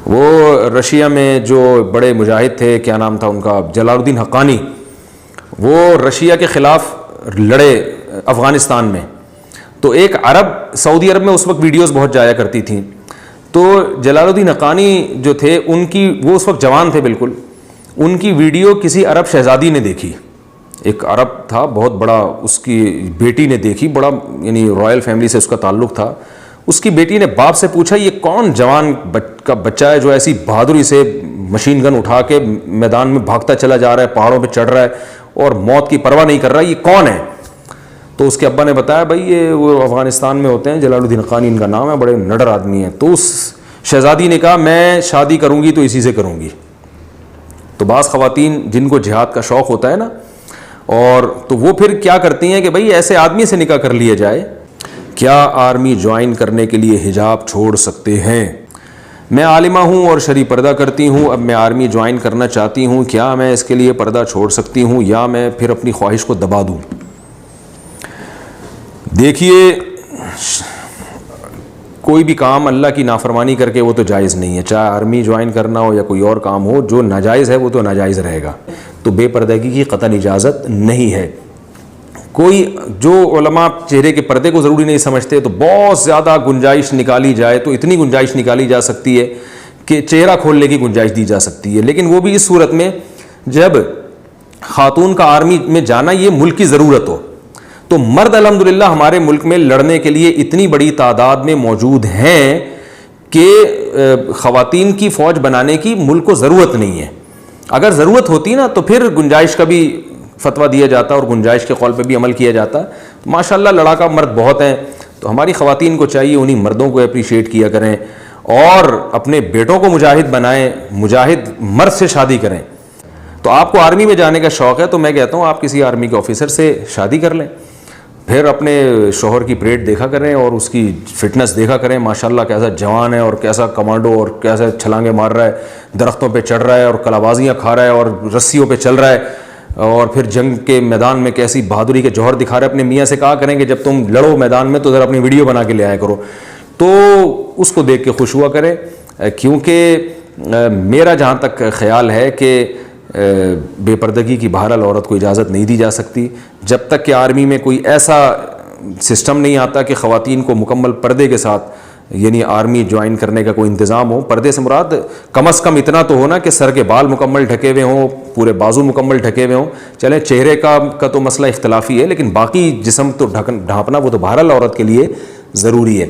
وہ رشیا میں جو بڑے مجاہد تھے، کیا نام تھا ان کا، جلال الدین حقانی، وہ رشیا کے خلاف لڑے افغانستان میں. تو ایک عرب، سعودی عرب میں اس وقت ویڈیوز بہت جایا کرتی تھیں، تو جلال الدین حقانی جو تھے ان کی، وہ اس وقت جوان تھے بالکل، ان کی ویڈیو کسی عرب شہزادی نے دیکھی، ایک عرب تھا بہت بڑا، اس کی بیٹی نے دیکھی، بڑا یعنی رائل فیملی سے اس کا تعلق تھا. اس کی بیٹی نے باپ سے پوچھا یہ کون جوان کا بچہ ہے جو ایسی بہادری سے مشین گن اٹھا کے میدان میں بھاگتا چلا جا رہا ہے، پہاڑوں پہ چڑھ رہا ہے اور موت کی پرواہ نہیں کر رہا، یہ کون ہے؟ تو اس کے ابا نے بتایا بھائی یہ وہ افغانستان میں ہوتے ہیں، جلال الدین حقانی ان کا نام ہے، بڑے نڈر آدمی ہیں. تو اس شہزادی نے کہا میں شادی کروں گی تو اسی سے کروں گی. تو بعض خواتین جن کو جہاد کا شوق ہوتا ہے نا، اور تو وہ پھر کیا کرتی ہیں کہ بھئی ایسے آدمی سے نکاح کر لیا جائے. کیا آرمی جوائن کرنے کے لیے حجاب چھوڑ سکتے ہیں؟ میں عالمہ ہوں اور شرعی پردہ کرتی ہوں، اب میں آرمی جوائن کرنا چاہتی ہوں، کیا میں اس کے لیے پردہ چھوڑ سکتی ہوں یا میں پھر اپنی خواہش کو دبا دوں؟ دیکھیے، کوئی بھی کام اللہ کی نافرمانی کر کے وہ تو جائز نہیں ہے، چاہے آرمی جوائن کرنا ہو یا کوئی اور کام ہو، جو ناجائز ہے وہ تو ناجائز رہے گا. تو بے پردگی کی قطعاً اجازت نہیں ہے. کوئی جو علماء چہرے کے پردے کو ضروری نہیں سمجھتے تو بہت زیادہ گنجائش نکالی جائے تو اتنی گنجائش نکالی جا سکتی ہے کہ چہرہ کھولنے کی گنجائش دی جا سکتی ہے، لیکن وہ بھی اس صورت میں جب خاتون کا آرمی میں جانا یہ ملک کی ضرورت ہو. تو مرد الحمدللہ ہمارے ملک میں لڑنے کے لیے اتنی بڑی تعداد میں موجود ہیں کہ خواتین کی فوج بنانے کی ملک کو ضرورت نہیں ہے. اگر ضرورت ہوتی نا تو پھر گنجائش کا بھی فتویٰ دیا جاتا اور گنجائش کے قول پہ بھی عمل کیا جاتا. ماشاءاللہ لڑاکا مرد بہت ہیں، تو ہماری خواتین کو چاہیے انہی مردوں کو اپریشیٹ کیا کریں اور اپنے بیٹوں کو مجاہد بنائیں، مجاہد مرد سے شادی کریں. تو آپ کو آرمی میں جانے کا شوق ہے تو میں کہتا ہوں آپ کسی آرمی کے آفیسر سے شادی کر لیں، پھر اپنے شوہر کی پریڈ دیکھا کریں اور اس کی فٹنس دیکھا کریں، ماشاءاللہ کیسا جوان ہے اور کیسا کمانڈو اور کیسا چھلانگیں مار رہا ہے، درختوں پہ چڑھ رہا ہے اور کلابازیاں کھا رہا ہے اور رسیوں پہ چل رہا ہے، اور پھر جنگ کے میدان میں کیسی بہادری کے جوہر دکھا رہا ہے. اپنے میاں سے کہا کریں کہ جب تم لڑو میدان میں تو ذرا اپنی ویڈیو بنا کے لے آیا کرو، تو اس کو دیکھ کے خوش ہوا کرے. کیونکہ میرا جہاں تک خیال ہے کہ بے پردگی کی بہرحال عورت کو اجازت نہیں دی جا سکتی جب تک کہ آرمی میں کوئی ایسا سسٹم نہیں آتا کہ خواتین کو مکمل پردے کے ساتھ یعنی آرمی جوائن کرنے کا کوئی انتظام ہو. پردے سے مراد کم از کم اتنا تو ہونا کہ سر کے بال مکمل ڈھکے ہوئے ہوں، پورے بازو مکمل ڈھکے ہوئے ہوں. چلیں چہرے کا تو مسئلہ اختلافی ہے، لیکن باقی جسم تو ڈھانپنا وہ تو بہرحال عورت کے لیے ضروری ہے.